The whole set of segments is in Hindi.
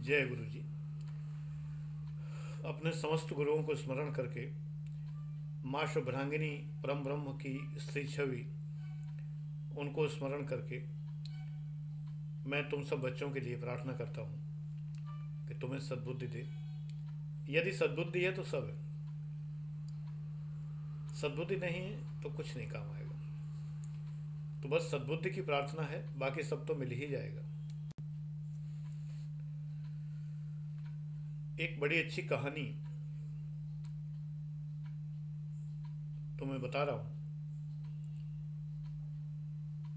जय गुरु जी। अपने समस्त गुरुओं को स्मरण करके माँ शुभ्रांगिनी परम ब्रह्म की स्त्री छवि उनको स्मरण करके मैं तुम सब बच्चों के लिए प्रार्थना करता हूँ कि तुम्हें सद्बुद्धि दे। यदि सद्बुद्धि है तो सब है, सद्बुद्धि नहीं है तो कुछ नहीं काम आएगा। तो बस सद्बुद्धि की प्रार्थना है, बाकी सब तो मिल ही जाएगा। एक बड़ी अच्छी कहानी तो मैं बता रहा हूँ,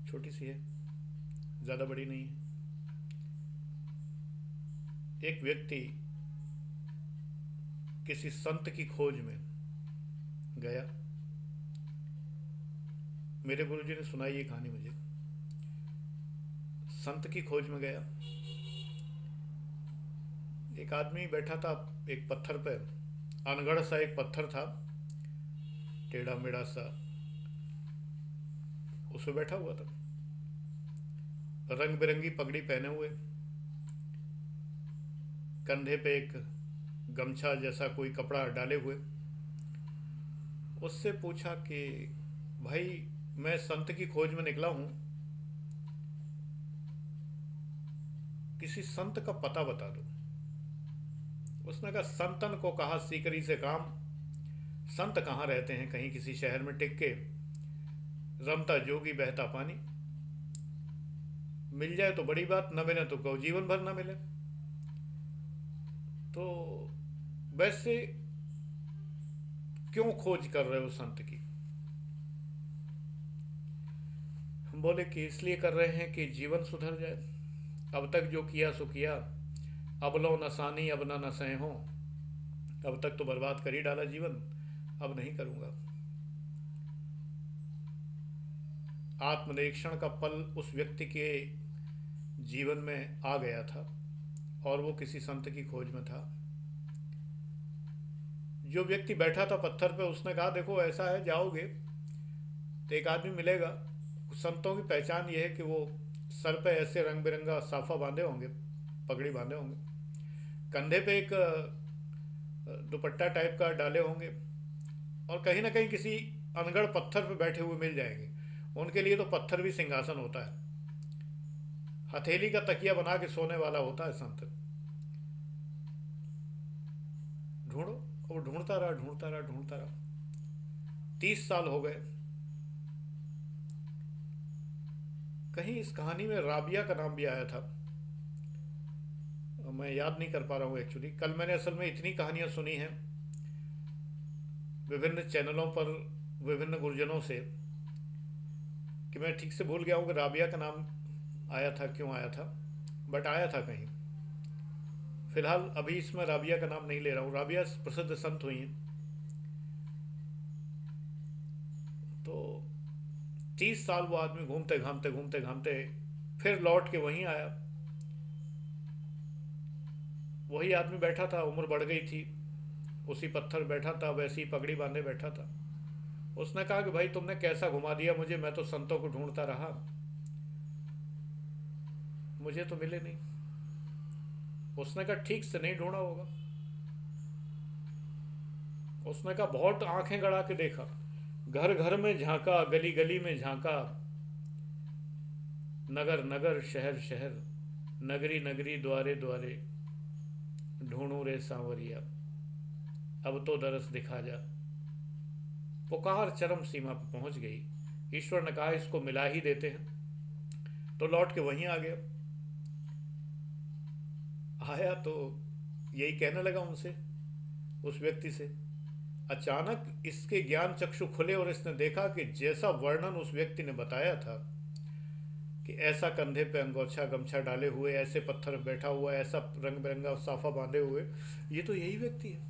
छोटी सी है, ज़्यादा बड़ी नहीं है। एक व्यक्ति किसी संत की खोज में गया। मेरे गुरुजी ने सुनाई ये कहानी मुझे। संत की खोज में गया। एक आदमी बैठा था एक पत्थर पर, अनगढ़ सा एक पत्थर था, टेढ़ा मेढ़ा सा, उस पर बैठा हुआ था। रंग बिरंगी पगड़ी पहने हुए, कंधे पे एक गमछा जैसा कोई कपड़ा डाले हुए। उससे पूछा कि भाई, मैं संत की खोज में निकला हूं, किसी संत का पता बता दो। उसने कहा, संतन को कहा सीकरी से काम, संत कहाँ रहते हैं, कहीं किसी शहर में टिक के रमता जोगी बहता पानी। मिल जाए तो बड़ी बात, न मिले तो कहो जीवन भर न मिले। तो वैसे क्यों खोज कर रहे हो संत की? हम बोले कि इसलिए कर रहे हैं कि जीवन सुधर जाए। अब तक जो किया सो किया, अब लो नसानी अब ना नसें हो। अब तक तो बर्बाद कर ही डाला जीवन, अब नहीं करूंगा। आत्मनिरीक्षण का पल उस व्यक्ति के जीवन में आ गया था और वो किसी संत की खोज में था। जो व्यक्ति बैठा था पत्थर पे, उसने कहा, देखो ऐसा है, जाओगे तो एक आदमी मिलेगा। संतों की पहचान ये है कि वो सर पे ऐसे रंग बिरंगा साफा बांधे होंगे, पगड़ी बांधे होंगे, कंधे पे एक दुपट्टा टाइप का डाले होंगे, और कहीं ना कहीं किसी अनगढ़ पत्थर पे बैठे हुए मिल जाएंगे। उनके लिए तो पत्थर भी सिंहासन होता है, हथेली का तकिया बना के सोने वाला होता है संत। ढूंढो। वो ढूंढता रहा, ढूंढता रहा, ढूंढता रहा। 30 साल हो गए। कहीं इस कहानी में राबिया का नाम भी आया था, मैं याद नहीं कर पा रहा हूँ एक्चुअली। कल मैंने असल में इतनी कहानियां सुनी हैं विभिन्न चैनलों पर विभिन्न गुरुजनों से कि मैं ठीक से भूल गया हूँ कि राबिया का नाम आया था, क्यों आया था, बट आया था कहीं। फिलहाल अभी इसमें राबिया का नाम नहीं ले रहा हूँ। राबिया प्रसिद्ध संत हुई हैं। तो 30 साल वो आदमी घूमते घामते घूमते घामते फिर लौट के वहीं आया। वही आदमी बैठा था, उम्र बढ़ गई थी, उसी पत्थर बैठा था, वैसी पगड़ी बांधे बैठा था। उसने कहा कि भाई, तुमने कैसा घुमा दिया मुझे, मैं तो संतों को ढूंढता रहा, मुझे तो मिले नहीं। उसने कहा, ठीक से नहीं ढूंढा होगा। उसने कहा, बहुत आंखें गड़ा के देखा, घर घर में झांका, गली गली में झांका, नगर नगर शहर शहर, नगरी नगरी द्वारे द्वारे, ढूंढू रे सांवरिया, अब तो दरस दिखा जा। पुकार चरम सीमा पर पहुंच गई। ईश्वर ने कहा, इसको मिला ही देते हैं। तो लौट के वहीं आ गया। आया तो यही कहने लगा उनसे, उस व्यक्ति से। अचानक इसके ज्ञान चक्षु खुले और इसने देखा कि जैसा वर्णन उस व्यक्ति ने बताया था कि ऐसा कंधे पे अंगोछा गमछा डाले हुए, ऐसे पत्थर बैठा हुआ, ऐसा रंग बिरंगा साफा बांधे हुए, ये तो यही व्यक्ति है।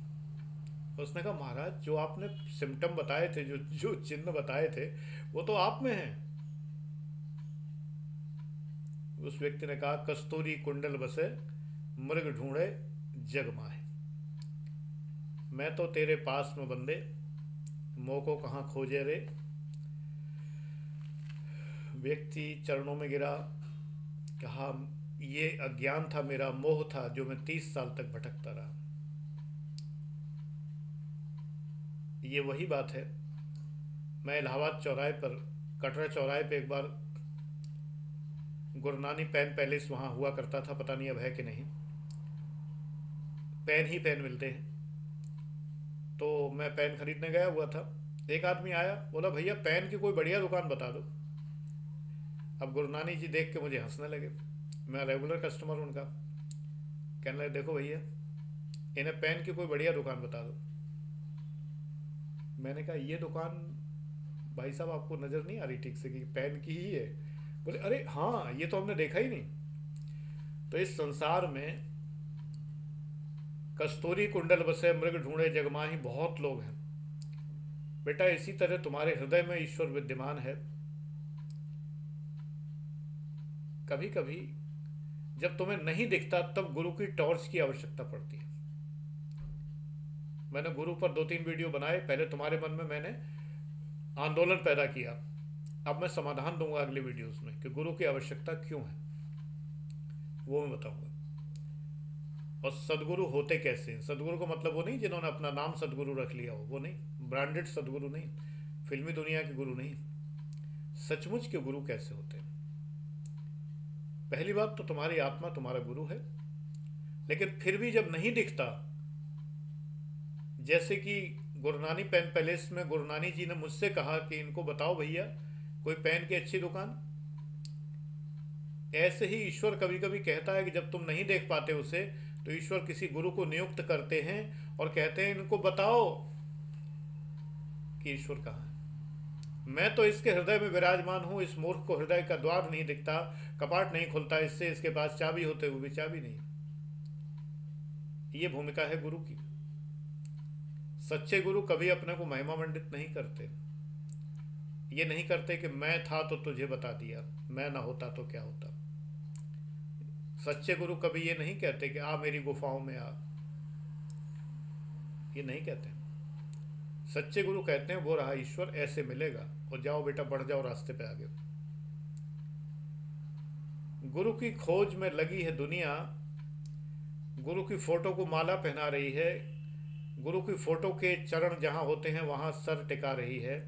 उसने कहा, महाराज, जो आपने सिम्टम बताए थे, जो जो चिन्ह बताए थे, वो तो आप में है। उस व्यक्ति ने कहा, कस्तूरी कुंडल बसे, मृग ढूंढे जग माहे। मैं तो तेरे पास में बंदे, मोह को कहाँ खोजे रे। व्यक्ति चरणों में गिरा, कहा, ये अज्ञान था, मेरा मोह था, जो मैं 30 साल तक भटकता रहा। ये वही बात है। मैं इलाहाबाद चौराहे पर, कटरा चौराहे पे एक बार, गुरनानी पेन पैलेस वहाँ हुआ करता था, पता नहीं अब है कि नहीं। पेन ही पेन मिलते हैं। तो मैं पेन खरीदने गया हुआ था। एक आदमी आया, बोला भैया पेन की कोई बढ़िया दुकान बता दो। अब गुरनानी जी देख के मुझे हंसने लगे। मैं रेगुलर कस्टमर उनका। कहने लगे देखो भैया, इन्हें पेन की कोई बढ़िया दुकान बता दो। मैंने कहा ये दुकान भाई साहब आपको नज़र नहीं आ रही ठीक से कि पेन की ही है? बोले अरे हाँ, ये तो हमने देखा ही नहीं। तो इस संसार में कस्तूरी कुंडल बसे मृग ढूंढे जगमाही बहुत लोग हैं। बेटा इसी तरह तुम्हारे हृदय में ईश्वर विद्यमान है। कभी कभी जब तुम्हें नहीं दिखता तब गुरु की टॉर्च की आवश्यकता पड़ती है। मैंने गुरु पर 2-3 वीडियो बनाए। पहले तुम्हारे मन में मैंने आंदोलन पैदा किया, अब मैं समाधान दूंगा अगले वीडियोस में कि गुरु की आवश्यकता क्यों है, वो मैं बताऊंगा। और सदगुरु होते कैसे हैं। सदगुरु का मतलब वो नहीं जिन्होंने अपना नाम सदगुरु रख लिया हो, वो नहीं, ब्रांडेड सदगुरु नहीं, फिल्मी दुनिया के गुरु नहीं। सचमुच के गुरु कैसे होते हैं? पहली बात तो तुम्हारी आत्मा तुम्हारा गुरु है, लेकिन फिर भी जब नहीं दिखता, जैसे कि गुरनानी पेन पैलेस में गुरनानी जी ने मुझसे कहा कि इनको बताओ भैया कोई पेन की अच्छी दुकान। ऐसे ही ईश्वर कभी कभी कहता है कि जब तुम नहीं देख पाते उसे, तो ईश्वर किसी गुरु को नियुक्त करते हैं और कहते हैं इनको बताओ कि ईश्वर कहाँ है। मैं तो इसके हृदय में विराजमान हूं, इस मूर्ख को हृदय का द्वार नहीं दिखता, कपाट नहीं खुलता इससे, इसके पास चाबी होते हुए भी चाबी नहीं। ये भूमिका है गुरु की। सच्चे गुरु कभी अपने को महिमा मंडित नहीं करते। ये नहीं करते कि मैं था तो तुझे बता दिया, मैं ना होता तो क्या होता। सच्चे गुरु कभी ये नहीं कहते कि आ मेरी गुफाओं में आ, ये नहीं कहते। सच्चे गुरु कहते हैं वो रहा ईश्वर, ऐसे मिलेगा, और जाओ बेटा बढ़ जाओ रास्ते पे आगे। गुरु की खोज में लगी है दुनिया, गुरु की फोटो को माला पहना रही है, गुरु की फोटो के चरण जहां होते हैं वहां सर टिका रही है।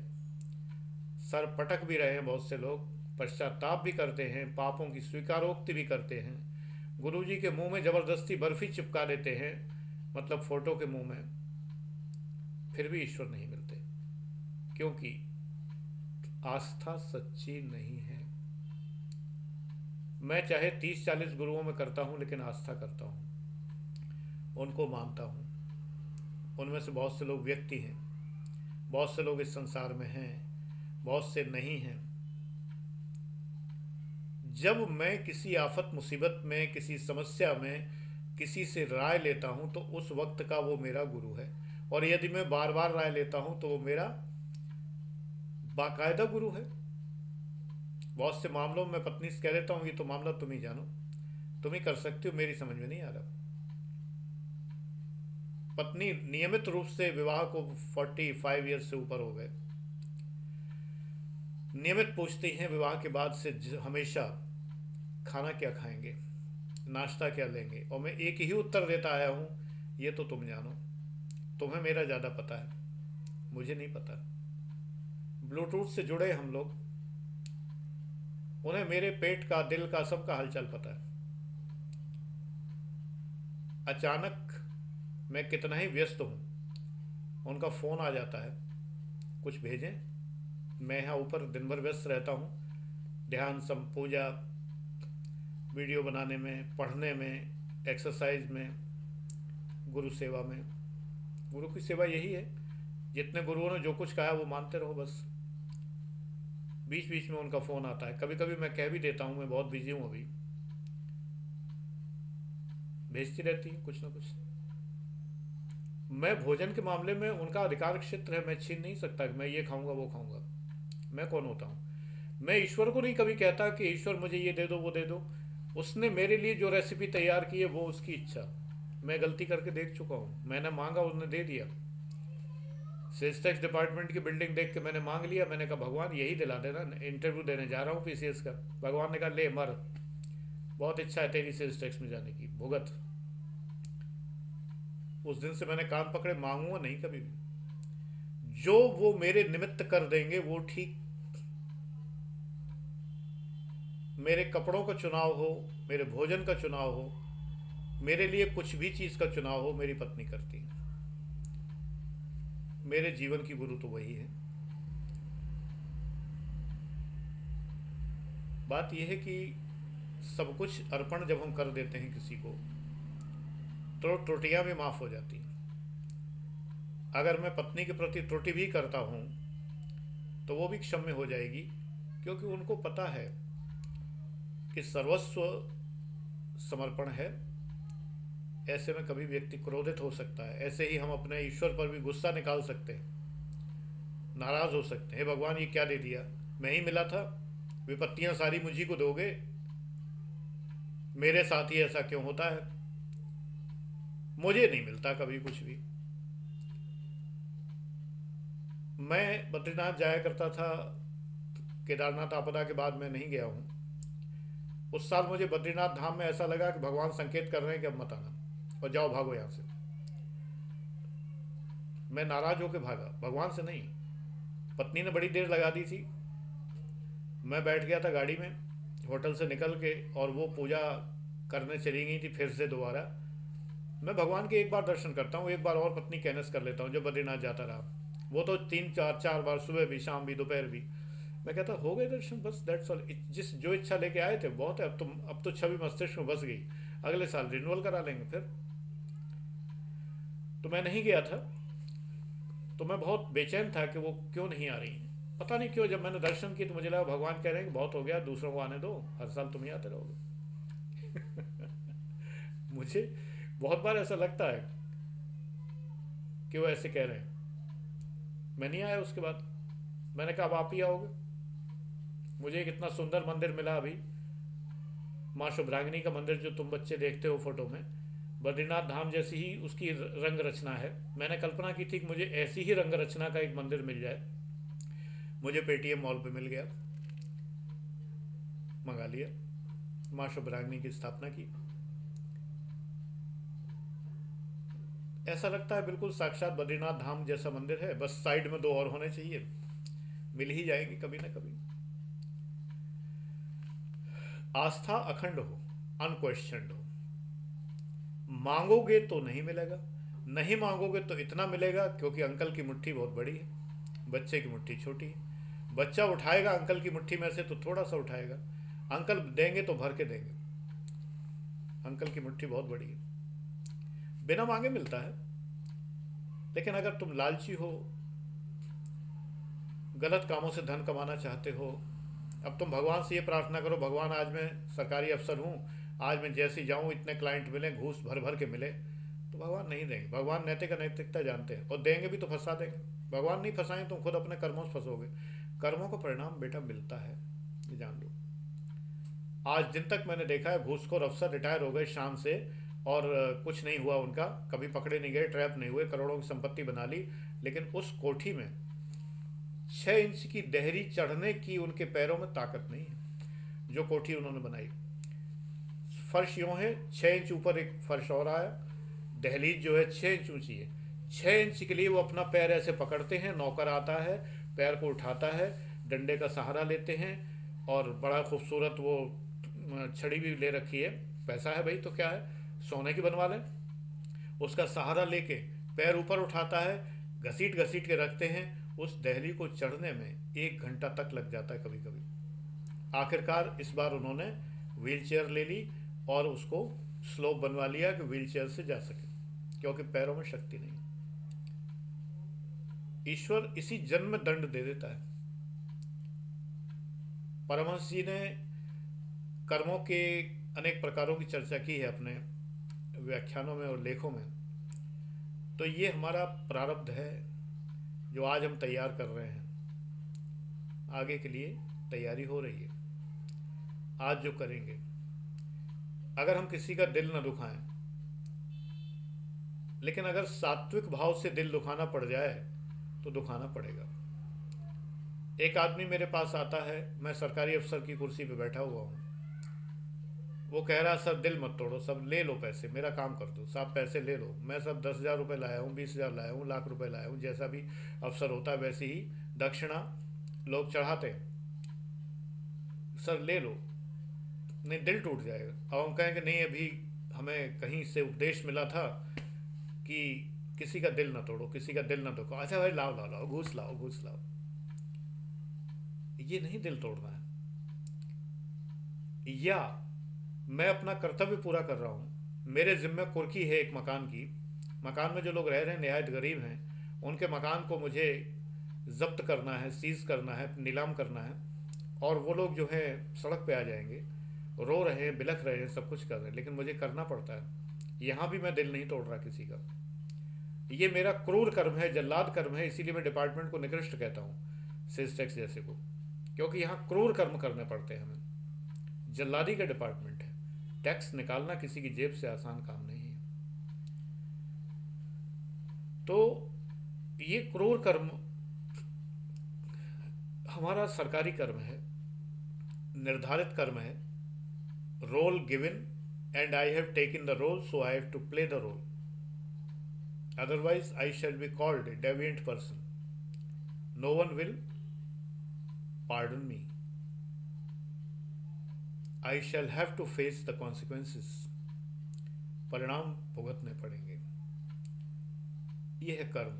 सर पटक भी रहे हैं बहुत से लोग, पश्चाताप भी करते हैं, पापों की स्वीकारोक्ति भी करते हैं। गुरु जी के मुंह में जबरदस्ती बर्फी चिपका देते हैं, मतलब फोटो के मुंह में, फिर भी ईश्वर नहीं मिलते, क्योंकि आस्था सच्ची नहीं है। मैं चाहे 30-40 गुरुओं में करता हूं, लेकिन आस्था करता हूं, उनको मानता हूं। उनमें से बहुत से लोग व्यक्ति हैं, बहुत से लोग इस संसार में हैं, बहुत से नहीं हैं। जब मैं किसी आफत मुसीबत में, किसी समस्या में किसी से राय लेता हूं, तो उस वक्त का वो मेरा गुरु है। और यदि मैं बार बार राय लेता हूं तो वो मेरा बाकायदा गुरु है। बहुत से मामलों में पत्नी से कह देता हूं ये तो मामला तुम ही जानो, तुम ही कर सकती हो, मेरी समझ में नहीं आ रहा। पत्नी नियमित रूप से, विवाह को 45 ईयर्स से ऊपर हो गए, नियमित पूछती हैं विवाह के बाद से हमेशा खाना क्या खाएंगे, नाश्ता क्या लेंगे, और मैं एक ही उत्तर देता आया हूं, ये तो तुम जानो, तुम्हें मेरा ज़्यादा पता है, मुझे नहीं पता। ब्लूटूथ से जुड़े हम लोग, उन्हें मेरे पेट का, दिल का, सबका हालचाल पता है। अचानक मैं कितना ही व्यस्त हूँ, उनका फ़ोन आ जाता है, कुछ भेजें। मैं यहाँ ऊपर दिन भर व्यस्त रहता हूँ, ध्यान, पूजा, वीडियो बनाने में, पढ़ने में, एक्सरसाइज में, गुरु सेवा में। गुरु की सेवा यही है, जितने गुरुओं ने जो कुछ कहा वो मानते रहो बस। बीच बीच में उनका फ़ोन आता है, कभी कभी मैं कह भी देता हूँ मैं बहुत बिजी हूँ अभी, भेजती रहती है कुछ ना कुछ। मैं भोजन के मामले में उनका अधिकार क्षेत्र है, मैं छीन नहीं सकता कि मैं ये खाऊंगा वो खाऊंगा। मैं कौन होता हूँ? मैं ईश्वर को नहीं कभी कहता कि ईश्वर मुझे ये दे दो वो दे दो। उसने मेरे लिए जो रेसिपी तैयार की है वो उसकी इच्छा। मैं गलती करके देख चुका हूँ, मैंने मांगा, उसने दे दिया। सेल्स टैक्स डिपार्टमेंट की बिल्डिंग देख के मैंने मांग लिया, मैंने कहा भगवान यही दिला देना, इंटरव्यू देने जा रहा हूँ पीसीएस का। भगवान ने कहा ले मर, बहुत इच्छा है तेरी सेल्स टैक्स में जाने की, भुगत। उस दिन से मैंने कान पकड़े, मांगूंगा नहीं कभी भी। जो वो मेरे निमित्त कर देंगे वो ठीक। मेरे कपड़ों का चुनाव हो, मेरे भोजन का चुनाव हो, मेरे लिए कुछ भी चीज का चुनाव हो, मेरी पत्नी करती है। मेरे जीवन की गुरु तो वही है। बात यह है कि सब कुछ अर्पण जब हम कर देते हैं किसी को, तो त्रुटियां भी माफ हो जाती हैं। अगर मैं पत्नी के प्रति त्रुटि भी करता हूं तो वो भी क्षम्य हो जाएगी, क्योंकि उनको पता है कि सर्वस्व समर्पण है। ऐसे में कभी व्यक्ति क्रोधित हो सकता है। ऐसे ही हम अपने ईश्वर पर भी गुस्सा निकाल सकते हैं, नाराज हो सकते हैं। हे भगवान, ये क्या दे दिया, मैं ही मिला था, विपत्तियां सारी मुझी को दोगे, मेरे साथ ही ऐसा क्यों होता है, मुझे नहीं मिलता कभी कुछ भी। मैं बद्रीनाथ जाया करता था, केदारनाथ आपदा के बाद मैं नहीं गया हूँ। उस साल मुझे बद्रीनाथ धाम में ऐसा लगा कि भगवान संकेत कर रहे हैं कि अब मत आना और जाओ, भागो यहाँ से। मैं नाराज होकर भागा, भगवान से नहीं। पत्नी ने बड़ी देर लगा दी थी। मैं बैठ गया था गाड़ी में होटल से निकल के, और वो पूजा करने चली गई थी फिर से दोबारा। मैं भगवान के एक बार दर्शन करता हूँ, एक बार और पत्नी कैनस कर लेता हूँ। जब बद्रीनाथ जाता रहा, वो तो 3 4 बार, सुबह भी, शाम भी, दोपहर भी। मैं कहता हो गए दर्शन, बस दैट्स ऑल। जिस जो इच्छा लेके आए थे बहुत है, अब तो छवि मस्तिष्क में बस गई, अगले साल रिन्यूअल करा लेंगे फिर। तो मैं नहीं गया था। तो मैं बहुत बेचैन था कि वो क्यों नहीं आ रही हैं। पता नहीं क्यों, जब मैंने दर्शन किए तो मुझे लगा भगवान कह रहे हैं कि बहुत हो गया, दूसरों को आने दो, हर साल तुम ही आते रहोगे। मुझे बहुत बार ऐसा लगता है कि वो ऐसे कह रहे हैं। मैं नहीं आया। उसके बाद मैंने कहा अब आप ही आओगे। मुझे एक इतना सुंदर मंदिर मिला अभी, माँ शुभ्रांगिनी का मंदिर, जो तुम बच्चे देखते हो फोटो में, बद्रीनाथ धाम जैसी ही उसकी रंग रचना है। मैंने कल्पना की थी कि मुझे ऐसी ही रंग रचना का एक मंदिर मिल जाए। मुझे पेटीएम मॉल पे मिल गया, मंगा लिया, माँ शुभ्रांगिनी की स्थापना की। ऐसा लगता है बिल्कुल साक्षात बद्रीनाथ धाम जैसा मंदिर है, बस साइड में 2 और होने चाहिए, मिल ही जाएगी कभी ना कभी। आस्था अखंड हो, अनक्वेश्चनड हो। मांगोगे तो नहीं मिलेगा, नहीं मांगोगे तो इतना मिलेगा, क्योंकि अंकल की मुट्ठी बहुत बड़ी है, बच्चे की मुट्ठी छोटी है। बच्चा उठाएगा अंकल की मुट्ठी में से तो थोड़ा सा उठाएगा, अंकल देंगे तो भर के देंगे। अंकल की मुट्ठी बहुत बड़ी है, बिना मांगे मिलता है। लेकिन अगर तुम लालची हो, गलत कामों से धन कमाना चाहते हो, अब तुम भगवान से ये प्रार्थना करो, भगवान आज मैं सरकारी अफसर हूँ, आज मैं जैसी जाऊँ इतने क्लाइंट मिले, घूस भर भर के मिले, तो भगवान नहीं देंगे। भगवान नैतिकता जानते हैं, और देंगे भी तो फंसा देंगे। भगवान नहीं फंसाएं, तुम खुद अपने कर्मों से फंसोगे। कर्मों का परिणाम बेटा मिलता है, ये जान लो। आज दिन तक मैंने देखा है घूसखोर अफसर रिटायर हो गए शान से, और कुछ नहीं हुआ उनका, कभी पकड़े नहीं गए, ट्रैप नहीं हुए, करोड़ों की संपत्ति बना ली, लेकिन उस कोठी में 6 इंच की देहरी चढ़ने की उनके पैरों में ताकत नहीं है। जो कोठी उन्होंने बनाई, फर्श यूं है, 6 इंच ऊपर एक फर्श और आया, दहलीज जो है 6 इंच ऊंची है। 6 इंच के लिए वो अपना पैर ऐसे पकड़ते हैं, नौकर आता है, पैर को उठाता है, डंडे का सहारा लेते हैं, और बड़ा खूबसूरत वो छड़ी भी ले रखी है। पैसा है भाई तो क्या है, सोने की बनवा लें। उसका सहारा लेके पैर ऊपर उठाता है, घसीट घसीट के रखते हैं। उस दहली को चढ़ने में 1 घंटा तक लग जाता है कभी कभी। आखिरकार इस बार उन्होंने व्हील चेयर ले ली और उसको स्लोप बनवा लिया कि व्हील चेयर से जा सके, क्योंकि पैरों में शक्ति नहीं। ईश्वर इसी जन्म में दंड दे देता है। परमहंस जी ने कर्मों के अनेक प्रकारों की चर्चा की है अपने व्याख्यानों में और लेखों में। तो ये हमारा प्रारब्ध है जो आज हम तैयार कर रहे हैं, आगे के लिए तैयारी हो रही है। आज जो करेंगे, अगर हम किसी का दिल न दुखाएं, लेकिन अगर सात्विक भाव से दिल दुखाना पड़ जाए तो दुखाना पड़ेगा। एक आदमी मेरे पास आता है, मैं सरकारी अफसर की कुर्सी पे बैठा हुआ हूँ, वो कह रहा सर दिल मत तोड़ो, सब ले लो पैसे, मेरा काम कर दो, सब पैसे ले लो, मैं सब 10,000 रुपये लाया हूँ, 20,000 लाया हूँ, लाख रुपए लाया हूँ, जैसा भी अवसर होता है वैसे ही दक्षिणा लोग चढ़ाते हैं, सर ले लो। नहीं, दिल टूट जाएगा। अब हम कहेंगे नहीं, अभी हमें कहीं से उपदेश मिला था कि किसी का दिल ना तोड़ो, किसी का दिल ना तोड़ो, अच्छा भाई लाओ लाओ लाओ, घूस लाओ घूस लाओ। ये नहीं दिल तोड़ना है। या मैं अपना कर्तव्य पूरा कर रहा हूँ, मेरे जिम्मे कुर्की है एक मकान की, मकान में जो लोग रह रहे हैं निहायत गरीब हैं, उनके मकान को मुझे जब्त करना है, सीज करना है, नीलाम करना है, और वो लोग जो है सड़क पे आ जाएंगे, रो रहे हैं, बिलख रहे हैं, सब कुछ कर रहे हैं, लेकिन मुझे करना पड़ता है। यहाँ भी मैं दिल नहीं तोड़ रहा किसी का। ये मेरा क्रूर कर्म है, जल्लाद कर्म है, इसीलिए मैं डिपार्टमेंट को निकृष्ट कहता हूँ, सेल्स टैक्स जैसे को, क्योंकि यहाँ क्रूर कर्म करने पड़ते हैं हमें। जल्लादी का डिपार्टमेंट है, टैक्स निकालना किसी की जेब से आसान काम नहीं है। तो ये क्रूर कर्म हमारा सरकारी कर्म है, निर्धारित कर्म है, role given and I have taken the role, so I have to play the role, otherwise I shall be called a deviant person. No one will pardon me. I shall have to face the consequences. परिणाम भुगतने पड़ेंगे। यह है कर्म।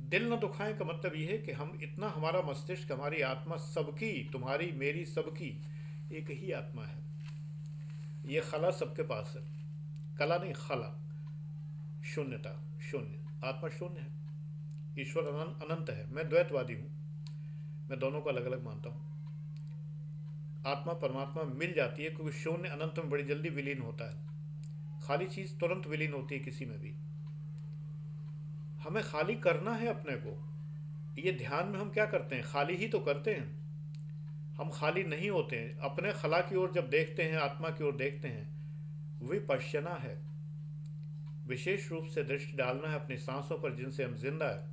दिल न दुखाएं का मतलब यह है कि हम इतना, हमारा मस्तिष्क, हमारी आत्मा सबकी, तुम्हारी मेरी सबकी एक ही आत्मा है। यह खला सबके पास है, कला नहीं खला, शून्यता, शून्य, आत्मा शून्य है, ईश्वर अनंत है। मैं द्वैतवादी हूँ, मैं दोनों को अलग अलग मानता हूँ। आत्मा परमात्मा मिल जाती है क्योंकि शून्य अनंत में बड़ी जल्दी विलीन होता है, खाली चीज तुरंत विलीन होती है किसी में भी। हमें खाली करना है अपने को। ये ध्यान में हम क्या करते हैं, खाली ही तो करते हैं, हम खाली नहीं होते हैं। अपने खला की ओर जब देखते हैं, आत्मा की ओर देखते हैं, विपश्यना है, विशेष रूप से दृष्टि डालना है अपनी सांसों पर जिनसे हम जिंदा है,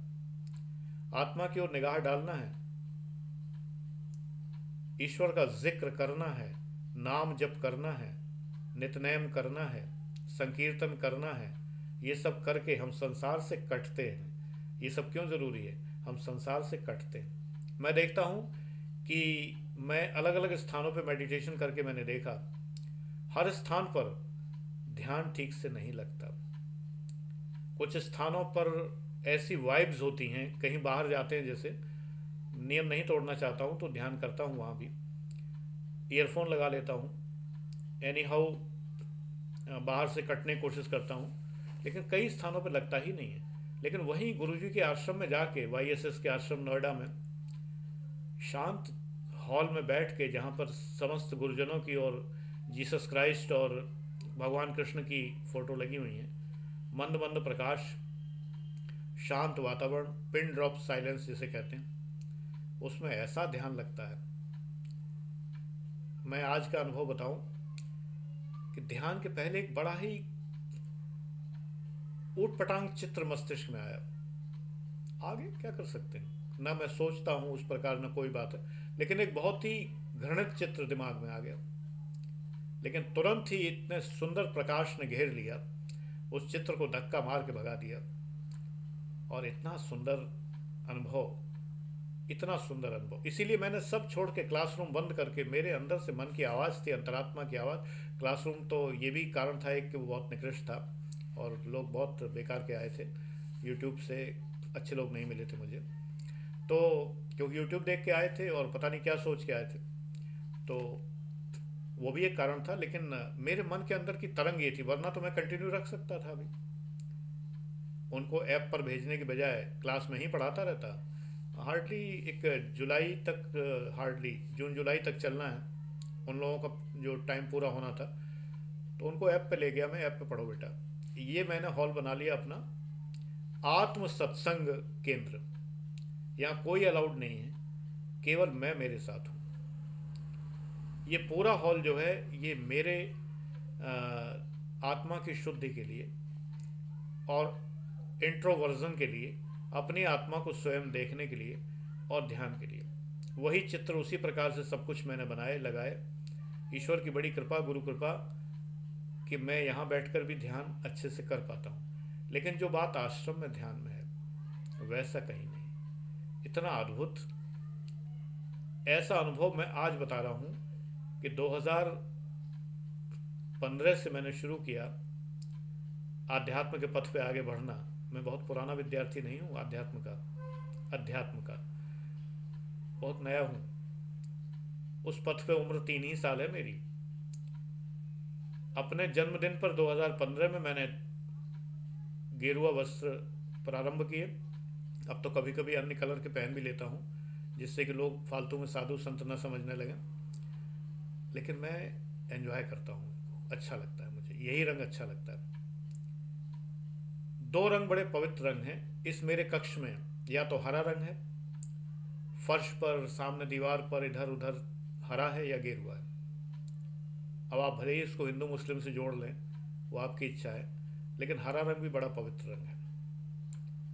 आत्मा की ओर निगाह डालना है, ईश्वर का जिक्र करना है, नाम जप करना है, नितनेम करना है, संकीर्तन करना है। ये सब करके हम संसार से कटते हैं। ये सब क्यों जरूरी है, हम संसार से कटते हैं। मैं देखता हूँ कि मैं अलग अलग स्थानों पे मेडिटेशन करके मैंने देखा, हर स्थान पर ध्यान ठीक से नहीं लगता। कुछ स्थानों पर ऐसी वाइब्स होती हैं, कहीं बाहर जाते हैं, जैसे नियम नहीं तोड़ना चाहता हूँ तो ध्यान करता हूँ, वहाँ भी ईयरफोन लगा लेता हूँ, एनी हाउ बाहर से कटने की कोशिश करता हूँ, लेकिन कई स्थानों पर लगता ही नहीं है। लेकिन वहीं गुरुजी के आश्रम में जाके, YSS के आश्रम नोएडा में, शांत हॉल में बैठ के, जहाँ पर समस्त गुरुजनों की और जीसस क्राइस्ट और भगवान कृष्ण की फोटो लगी हुई हैं, मंद मंद प्रकाश, शांत वातावरण, पिन ड्रॉप साइलेंस जिसे कहते हैं, उसमें ऐसा ध्यान लगता है। मैं आज का अनुभव बताऊं कि ध्यान के पहले एक बड़ा ही ऊट पटांग चित्र मस्तिष्क में आया। आगे क्या कर सकते हैं, ना मैं सोचता हूं उस प्रकार, ना कोई बात है, लेकिन एक बहुत ही घृणित चित्र दिमाग में आ गया। लेकिन तुरंत ही इतने सुंदर प्रकाश ने घेर लिया, उस चित्र को धक्का मार के भगा दिया, और इतना सुंदर अनुभव, इतना सुंदर अनुभव। इसीलिए मैंने सब छोड़ के क्लासरूम बंद करके, मेरे अंदर से मन की आवाज़ थी, अंतरात्मा की आवाज़। क्लासरूम तो ये भी कारण था एक कि वो बहुत निकृष्ट था और लोग बहुत बेकार के आए थे, यूट्यूब से अच्छे लोग नहीं मिले थे मुझे, तो क्योंकि यूट्यूब देख के आए थे और पता नहीं क्या सोच के आए थे, तो वो भी एक कारण था। लेकिन मेरे मन के अंदर की तरंग ये थी, वरना तो मैं कंटिन्यू रख सकता था अभी, उनको ऐप पर भेजने के बजाय क्लास में ही पढ़ाता रहता। हार्डली एक जुलाई तक, हार्डली जून जुलाई तक चलना है, उन लोगों का जो टाइम पूरा होना था, तो उनको ऐप पे ले गया मैं, ऐप पे पढ़ो बेटा। ये मैंने हॉल बना लिया अपना आत्म सत्संग केंद्र। यहाँ कोई अलाउड नहीं है, केवल मैं मेरे साथ हूँ। ये पूरा हॉल जो है ये मेरे आत्मा की शुद्धि के लिए और इंट्रोवर्जन के लिए, अपनी आत्मा को स्वयं देखने के लिए और ध्यान के लिए। वही चित्र उसी प्रकार से सब कुछ मैंने बनाए, लगाए, ईश्वर की बड़ी कृपा, गुरु कृपा, कि मैं यहाँ बैठकर भी ध्यान अच्छे से कर पाता हूँ। लेकिन जो बात आश्रम में ध्यान में है वैसा कहीं नहीं। इतना अद्भुत, ऐसा अनुभव मैं आज बता रहा हूँ कि 2015 से मैंने शुरू किया आध्यात्म के पथ पे आगे बढ़ना। मैं बहुत पुराना विद्यार्थी नहीं हूँ अध्यात्म का बहुत नया हूँ। उस पथ पे उम्र 3 ही साल है मेरी। अपने जन्मदिन पर 2015 में मैंने गेरुआ वस्त्र प्रारंभ किए। अब तो कभी कभी अन्य कलर के पहन भी लेता हूँ, जिससे कि लोग फालतू में साधु संत न समझने लगें। लेकिन मैं एंजॉय करता हूँ, अच्छा लगता है मुझे, यही रंग अच्छा लगता है। 2 रंग बड़े पवित्र रंग हैं इस मेरे कक्ष में। या तो हरा रंग है, फर्श पर सामने दीवार पर इधर उधर हरा है, या गेरुआ है। अब आप भले ही इसको हिंदू मुस्लिम से जोड़ लें, वो आपकी इच्छा है, लेकिन हरा रंग भी बड़ा पवित्र रंग है।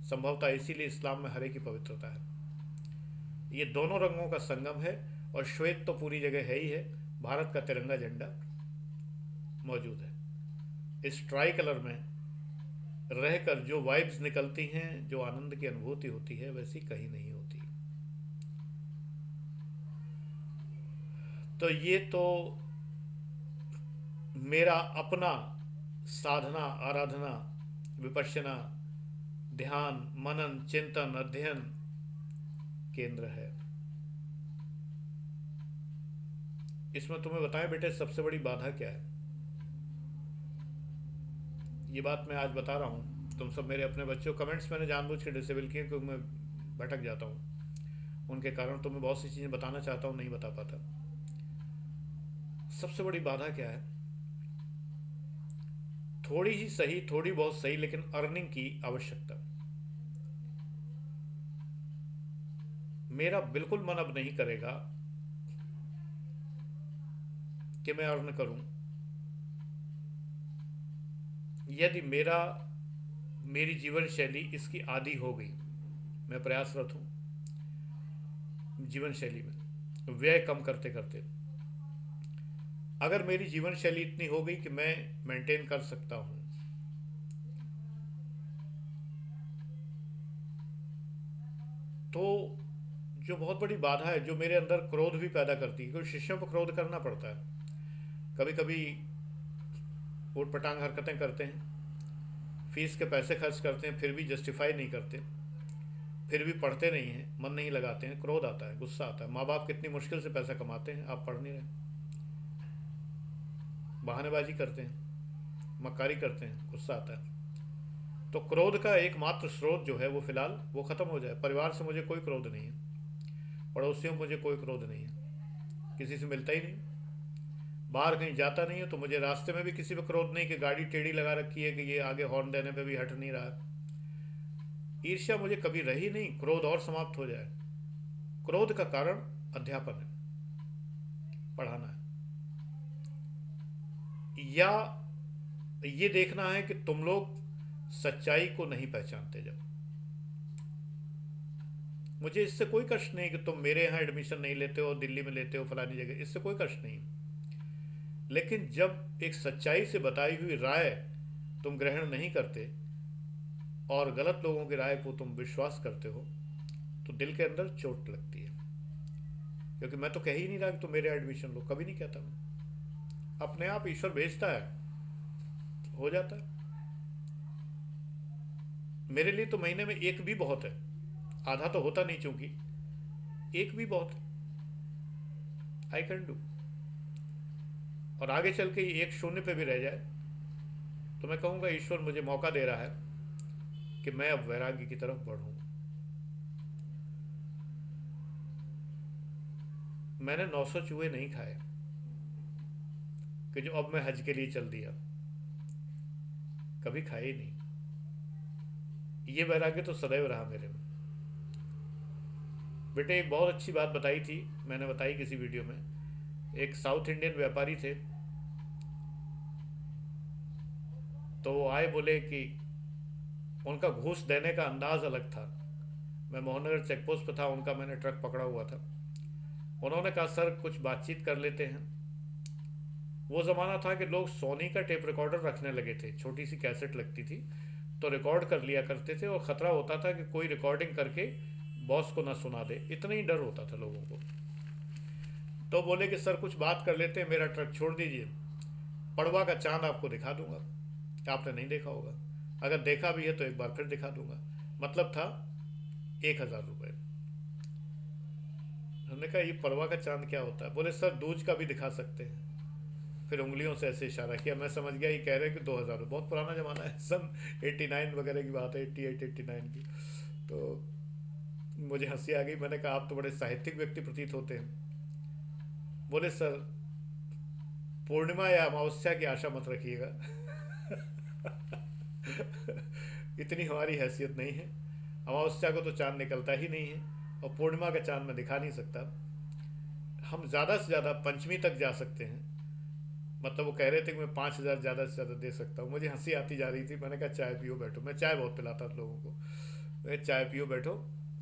संभवतः इसीलिए इस्लाम में हरे की पवित्रता है। ये दोनों रंगों का संगम है, और श्वेत तो पूरी जगह है ही है। भारत का तिरंगा झंडा मौजूद है। इस ट्राई कलर में रहकर जो वाइब्स निकलती हैं, जो आनंद की अनुभूति होती है, वैसी कहीं नहीं होती। तो ये तो मेरा अपना साधना, आराधना, विपश्यना, ध्यान, मनन, चिंतन, अध्ययन केंद्र है। इसमें तुम्हें बताएं बेटे सबसे बड़ी बाधा क्या है। ये बात मैं आज बता रहा हूँ। तुम सब मेरे अपने बच्चों, कमेंट्स मैंने जानबूझ के डिसेबल किए क्योंकि मैं भटक जाता हूँ। उनके कारण तुम्हें बहुत सी चीज़ें बताना चाहता हूँ, नहीं बता पाता। सबसे बड़ी बाधा क्या है? थोड़ी ही सही, थोड़ी बहुत सही, लेकिन अर्निंग की आवश्यकता। मेरा बिल्कुल मन अब नहीं करेगा कि मैं अर्न करूं। यदि मेरी जीवन शैली इसकी आदी हो गई, मैं प्रयासरत हूं जीवन शैली में व्यय कम करते करते। अगर मेरी जीवन शैली इतनी हो गई कि मैं मेंटेन कर सकता हूं, तो जो बहुत बड़ी बाधा है, जो मेरे अंदर क्रोध भी पैदा करती है, क्योंकि शिष्यों पर क्रोध करना पड़ता है। कभी कभी ऊट पटांग हरकतें करते हैं, फीस के पैसे खर्च करते हैं, फिर भी जस्टिफाई नहीं करते, फिर भी पढ़ते नहीं हैं, मन नहीं लगाते हैं, क्रोध आता है, गुस्सा आता है। माँ बाप कितनी मुश्किल से पैसा कमाते हैं, आप पढ़ नहीं रहे, बहानेबाजी करते हैं, मक्कारी करते हैं, गुस्सा आता है। तो क्रोध का एकमात्र स्रोत जो है वो फिलहाल वो खत्म हो जाए। परिवार से मुझे कोई क्रोध नहीं है, पड़ोसियों में मुझे कोई क्रोध नहीं है, किसी से मिलता ही नहीं, बाहर कहीं जाता नहीं है तो मुझे रास्ते में भी किसी पे क्रोध नहीं कि गाड़ी टेढ़ी लगा रखी है कि ये आगे हॉर्न देने पे भी हट नहीं रहा है। ईर्ष्या मुझे कभी रही नहीं, क्रोध और समाप्त हो जाए। क्रोध का कारण अध्यापन है, पढ़ाना है, या ये देखना है कि तुम लोग सच्चाई को नहीं पहचानते। जब मुझे इससे कोई कष्ट नहीं कि तुम मेरे यहाँ एडमिशन नहीं लेते हो, दिल्ली में लेते हो, फलानी जगह, इससे कोई कष्ट नहीं। लेकिन जब एक सच्चाई से बताई हुई राय तुम ग्रहण नहीं करते और गलत लोगों की राय को तुम विश्वास करते हो, तो दिल के अंदर चोट लगती है। क्योंकि मैं तो कह ही नहीं रहा कि तुम मेरे एडमिशन लो, कभी नहीं कहता मैं। अपने आप ईश्वर भेजता है, हो जाता है। मेरे लिए तो महीने में एक भी बहुत है, आधा तो होता नहीं, चूंकि एक भी बहुत है, आई कैन डू। और आगे चल के एक शून्य पे भी रह जाए तो मैं कहूँगा ईश्वर मुझे मौका दे रहा है कि मैं अब वैराग्य की तरफ बढ़ूँ। मैंने 900 चूहे नहीं खाए कि जो अब मैं हज के लिए चल दिया, कभी खाए ही नहीं। ये वैराग्य तो सदैव रहा मेरे में। बेटे एक बहुत अच्छी बात बताई थी, मैंने बताई किसी वीडियो में। एक साउथ इंडियन व्यापारी थे, तो वो आए, बोले कि उनका घूस देने का अंदाज अलग था। मैं मोहननगर चेक पोस्ट पर था, उनका मैंने ट्रक पकड़ा हुआ था। उन्होंने कहा सर कुछ बातचीत कर लेते हैं। वो ज़माना था कि लोग सोनी का टेप रिकॉर्डर रखने लगे थे, छोटी सी कैसेट लगती थी तो रिकॉर्ड कर लिया करते थे, और ख़तरा होता था कि कोई रिकॉर्डिंग करके बॉस को ना सुना दे, इतना ही डर होता था लोगों को। तो बोले कि सर कुछ बात कर लेते हैं, मेरा ट्रक छोड़ दीजिए, पड़वा का चांद आपको दिखा दूंगा। आपने नहीं देखा होगा, अगर देखा भी है तो एक बार फिर दिखा दूंगा। मतलब था 1,000 रुपये। हमने कहा ये पड़वा का चांद क्या होता है? बोले सर दूज का भी दिखा सकते हैं। फिर उंगलियों से ऐसे इशारा किया, मैं समझ गया ये कह रहे हैं कि 2,000। बहुत पुराना ज़माना है, सन 89 वगैरह की बात है, 88 89 की। तो मुझे हंसी आ गई। मैंने कहा आप तो बड़े साहित्यिक व्यक्ति प्रतीत होते हैं। बोले सर पूर्णिमा या अमावस्या की आशा मत रखिएगा। इतनी हमारी हैसियत नहीं है, अमावस्या को तो चांद निकलता ही नहीं है, और पूर्णिमा का चांद मैं दिखा नहीं सकता। हम ज़्यादा से ज़्यादा पंचमी तक जा सकते हैं। मतलब वो कह रहे थे कि मैं 5,000 ज़्यादा से ज़्यादा दे सकता हूँ। मुझे हंसी आती जा रही थी। मैंने कहा चाय पियो बैठो। मैं चाय बहुत पिलाता था लोगों को। मैं चाय पियो बैठो,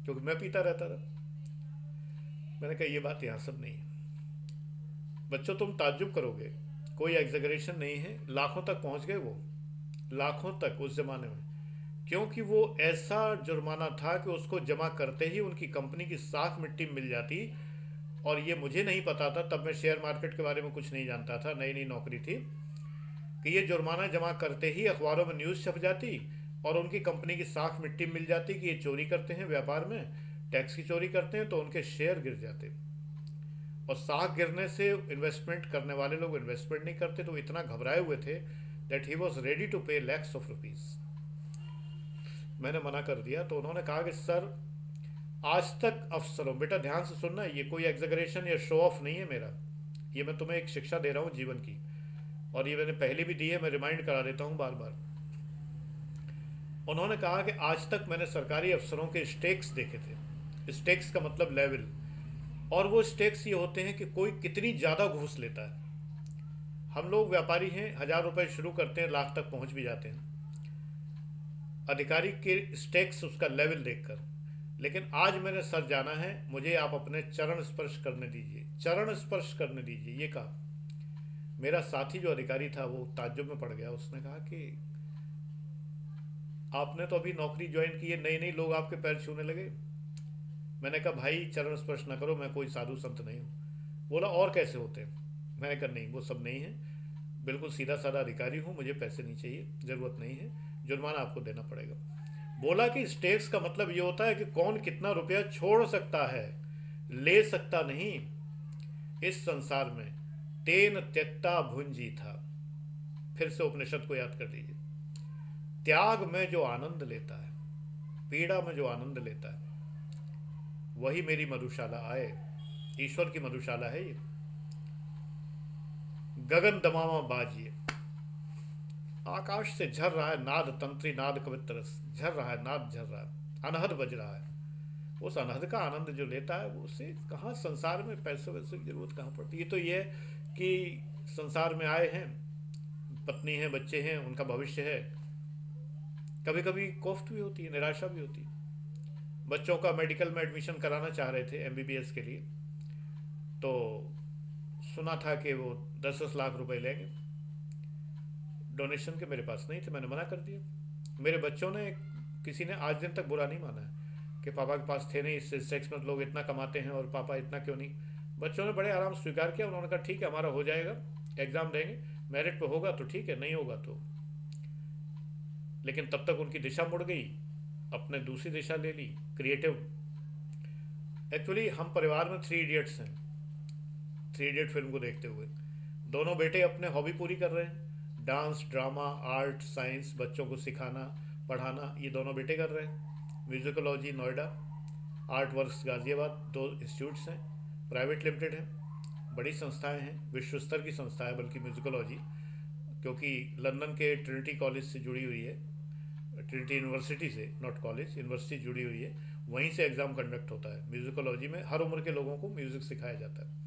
क्योंकि मैं पीता रहता था। मैंने कहा ये बात यहाँ सब नहीं है। बच्चों तुम ताज्जुब करोगे, कोई एग्जैगरेशन नहीं है, लाखों तक पहुँच गए वो, लाखों तक उस ज़माने में। क्योंकि वो ऐसा जुर्माना था कि उसको जमा करते ही उनकी कंपनी की साख मिट्टी मिल जाती। और ये मुझे नहीं पता था, तब मैं शेयर मार्केट के बारे में कुछ नहीं जानता था, नई नई नौकरी थी, कि ये जुर्माना जमा करते ही अखबारों में न्यूज़ छप जाती और उनकी कंपनी की साख मिट्टी मिल जाती कि ये चोरी करते हैं, व्यापार में टैक्स की चोरी करते हैं, तो उनके शेयर गिर जाते। और साख गिरने से इन्वेस्टमेंट करने वाले लोग इन्वेस्टमेंट नहीं करते, तो इतना घबराए हुए थे that he was ready to pay lakhs of rupees. मैंने मना कर दिया। तो उन्होंने कहा कि सर आज तक अफसरों, बेटा ध्यान से सुनना, ये कोई एग्जैगरेशन या शो ऑफ नहीं है मेरा, ये मैं तुम्हें एक शिक्षा दे रहा हूँ जीवन की, और ये मैंने पहले भी दी है, मैं रिमाइंड करा देता हूँ बार बार। उन्होंने कहा कि आज तक मैंने सरकारी अफसरों के स्टेक्स देखे थे। स्टेक्स का मतलब लेवल, और वो स्टेक्स ये होते हैं कि कोई कितनी ज़्यादा घूस लेता है। हम लोग व्यापारी हैं, 1,000 रुपये शुरू करते हैं, लाख तक पहुँच भी जाते हैं अधिकारी के स्टेक्स, उसका लेवल देखकर। लेकिन आज मैंने सर जाना है, मुझे आप अपने चरण स्पर्श करने दीजिए, चरण स्पर्श करने दीजिए, ये कहा। मेरा साथी जो अधिकारी था वो ताज्जुब में पड़ गया। उसने कहा कि आपने तो अभी नौकरी ज्वाइन की है, नई नई लोग आपके पैर छूने लगे। मैंने कहा भाई चरण स्पर्श ना करो, मैं कोई साधु संत नहीं हूँ। बोला और कैसे होते हैं? मैंने कहा नहीं वो सब नहीं है, बिल्कुल सीधा साधा अधिकारी हूँ, मुझे पैसे नहीं चाहिए, ज़रूरत नहीं है, जुर्माना आपको देना पड़ेगा। बोला कि स्टेक्स का मतलब ये होता है कि कौन कितना रुपया छोड़ सकता है, ले सकता नहीं। इस संसार में तेन त्यक्ता भुंजी था। फिर से उपनिषद को याद कर लीजिए। त्याग में जो आनंद लेता है, पीड़ा में जो आनंद लेता है, वही मेरी मधुशाला आए। ईश्वर की मधुशाला है ये। गगन दमामा बाजिए, आकाश से झर रहा है नाद, तंत्री नाद कवित्र रस, झर रहा है नाद, झर रहा है, अनहद बज रहा है। उस अनहद का आनंद जो लेता है वो, उसे कहाँ संसार में पैसों वैसों की जरूरत कहाँ पड़ती है। ये तो ये है कि संसार में आए हैं, पत्नी है, बच्चे हैं, उनका भविष्य है। कभी कभी कोफ्त भी होती है, निराशा भी होती है। बच्चों का मेडिकल में एडमिशन कराना चाह रहे थे MBBS के लिए, तो सुना था कि वो 10-10 लाख रुपए लेंगे डोनेशन के। मेरे पास नहीं थे, मैंने मना कर दिया। मेरे बच्चों ने, किसी ने आज दिन तक बुरा नहीं माना है कि पापा के पास थे नहीं, इससे सेक्स में लोग इतना कमाते हैं और पापा इतना क्यों नहीं। बच्चों ने बड़े आराम स्वीकार किया। उन्होंने कहा ठीक है हमारा हो जाएगा, एग्ज़ाम देंगे, मेरिट पे होगा तो ठीक है, नहीं होगा तो। लेकिन तब तक उनकी दिशा मुड़ गई, अपने दूसरी दिशा ले ली, क्रिएटिव। एक्चुअली हम परिवार में 3 इडियट्स हैं। 3 इडियट फिल्म को देखते हुए दोनों बेटे अपने हॉबी पूरी कर रहे हैं, डांस, ड्रामा, आर्ट, साइंस, बच्चों को सिखाना, पढ़ाना, ये दोनों बेटे कर रहे हैं। Musicology Noida, art works Ghaziabad, 2 institutes हैं, प्राइवेट लिमिटेड हैं, बड़ी संस्थाएं हैं, विश्व स्तर की संस्था है बल्कि म्यूजिकोलॉजी, क्योंकि लंदन के ट्रिनिटी कॉलेज से जुड़ी हुई है, ट्रिनिटी यूनिवर्सिटी से, नॉट कॉलेज, यूनिवर्सिटी जुड़ी हुई है, वहीं से एग्ज़ाम कंडक्ट होता है। म्यूजिकोलॉजी में हर उम्र के लोगों को म्यूज़िक सिखाया जाता है।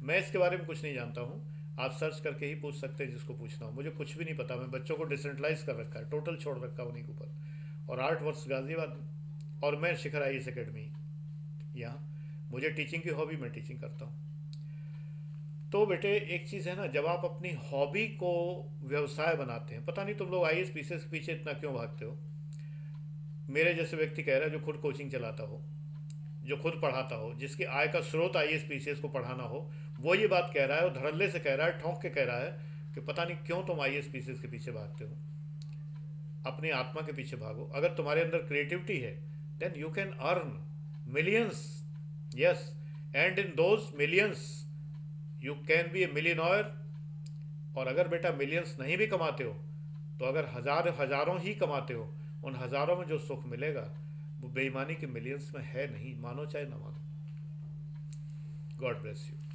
मैं इसके बारे में कुछ नहीं जानता हूँ, आप सर्च करके ही पूछ सकते हैं जिसको पूछना हो। मुझे कुछ भी नहीं पता, मैं बच्चों को डिसेंट्रलाइज कर रखा है, टोटल छोड़ रखा है उन्हीं के ऊपर। और आर्ट वर्क्स गाजियाबाद में, और मैं शिखर IAS अकेडमी यहाँ, मुझे टीचिंग की हॉबी, मैं टीचिंग करता हूँ। तो बेटे एक चीज़ है ना, जब आप अपनी हॉबी को व्यवसाय बनाते हैं, पता नहीं तुम लोग आईएएस पीसीएस के पीछे इतना क्यों भागते हो। मेरे जैसे व्यक्ति कह रहा है जो खुद कोचिंग चलाता हो, जो खुद पढ़ाता हो, जिसकी आय का स्रोत आईएएस पीसीएस को पढ़ाना हो, वो ये बात कह रहा है और धड़ल्ले से कह रहा है, ठोंक के कह रहा है कि पता नहीं क्यों तुम आईएएस पीसीएस के पीछे भागते हो। अपनी आत्मा के पीछे भागो। अगर तुम्हारे अंदर क्रिएटिविटी है, then you can earn millions. Yes, and in those millions you can be a millionaire. और अगर बेटा मिलियंस नहीं भी कमाते हो, तो अगर हजारों ही कमाते हो, उन हजारों में जो सुख मिलेगा वो बेईमानी के मिलियंस में है नहीं, मानो चाहे ना मानो। God bless you.